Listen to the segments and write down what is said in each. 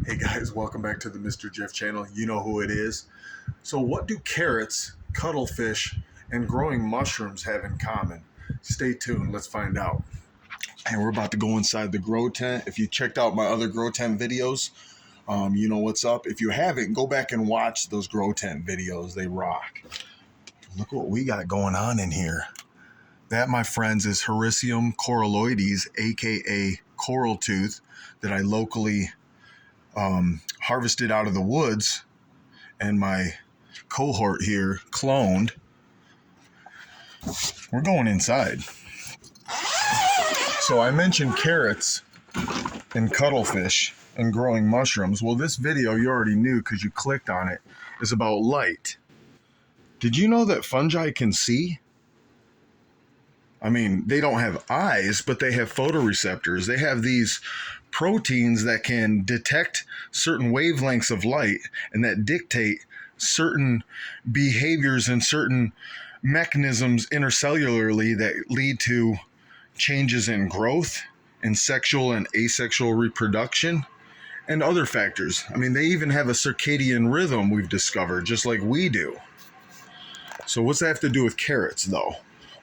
Hey guys, welcome back to the Mr. Jeff channel. You know who it is. So what do carrots, cuttlefish, and growing mushrooms have in common? Stay tuned, let's find out. And we're about to go inside the grow tent. If you checked out my other grow tent videos, you know what's up. If you haven't, go back and watch those grow tent videos. They rock. Look what we got going on in here. That, my friends, is Hericium coralloides, aka coral tooth, that I locally harvested out of the woods, and my cohort here cloned. We're going inside. So I mentioned carrots and cuttlefish and growing mushrooms. Well, this video you already knew because you clicked on it, is about light. Did you know that fungi can see? I mean, they don't have eyes, but they have photoreceptors. They have these proteins that can detect certain wavelengths of light and that dictate certain behaviors and certain mechanisms intercellularly that lead to changes in growth, in sexual and asexual reproduction, and other factors. I mean, they even have a circadian rhythm, we've discovered, just like we do. So what's that have to do with carrots, though?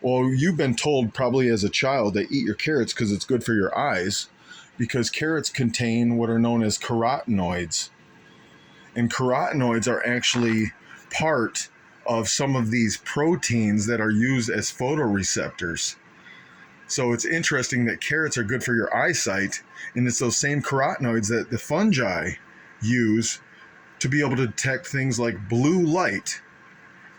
Well, you've been told probably as a child that eat your carrots because it's good for your eyes, because carrots contain what are known as carotenoids. And carotenoids are actually part of some of these proteins that are used as photoreceptors. So it's interesting that carrots are good for your eyesight, and it's those same carotenoids that the fungi use to be able to detect things like blue light.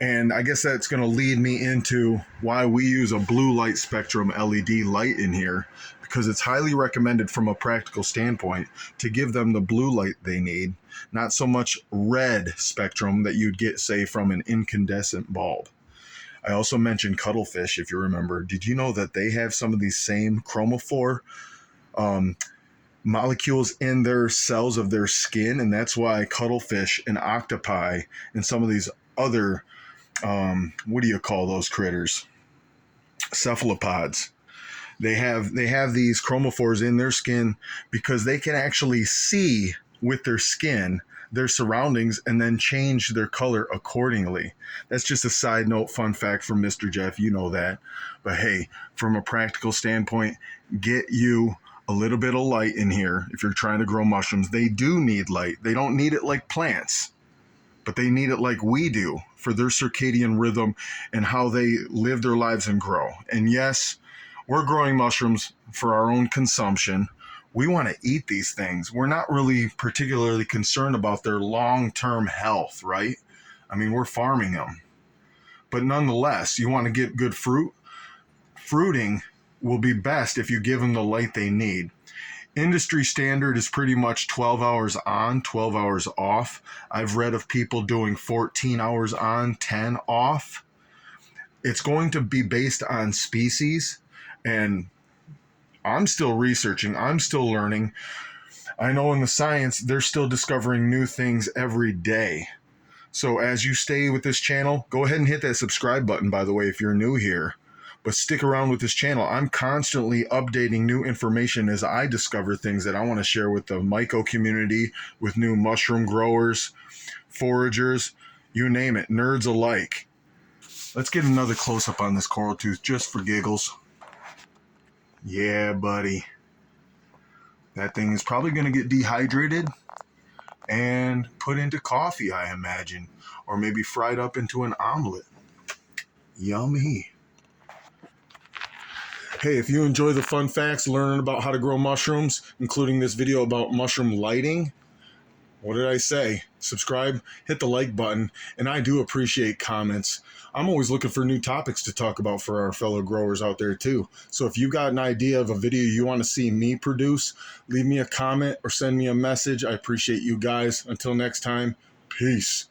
And I guess that's going to lead me into why we use a blue light spectrum LED light in here, because it's highly recommended from a practical standpoint to give them the blue light they need, not so much red spectrum that you'd get, say, from an incandescent bulb. I also mentioned cuttlefish, if you remember. Did you know that they have some of these same chromophore molecules in their cells of their skin? And that's why cuttlefish and octopi and some of these other what do you call those critters? Cephalopods. They have these chromophores in their skin because they can actually see with their skin their surroundings and then change their color accordingly. That's just a side note, fun fact from Mr. Jeff. You know that. But hey, from a practical standpoint, get you a little bit of light in here if you're trying to grow mushrooms. They do need light. They don't need it like plants, but they need it like we do for their circadian rhythm and how they live their lives and grow. And yes, we're growing mushrooms for our own consumption. We want to eat these things. We're not really particularly concerned about their long-term health, right? I mean, we're farming them. But nonetheless, you want to get good fruit. Fruiting will be best if you give them the light they need. Industry standard is pretty much 12 hours on, 12 hours off. I've read of people doing 14 hours on, 10 off. It's going to be based on species, and I'm still researching. I'm still learning. I know in the science, they're still discovering new things every day. So as you stay with this channel, go ahead and hit that subscribe button, by the way, if you're new here. But stick around with this channel. I'm constantly updating new information as I discover things that I want to share with the myco community, with new mushroom growers, foragers, you name it, nerds alike. Let's get another close-up on this coral tooth just for giggles. Yeah, buddy. That thing is probably going to get dehydrated and put into coffee, I imagine. Or maybe fried up into an omelet. Yummy. Hey, if you enjoy the fun facts, learning about how to grow mushrooms, including this video about mushroom lighting, what did I say? Subscribe, hit the like button, and I do appreciate comments. I'm always looking for new topics to talk about for our fellow growers out there too. So if you've got an idea of a video you want to see me produce, leave me a comment or send me a message. I appreciate you guys. Until next time, peace.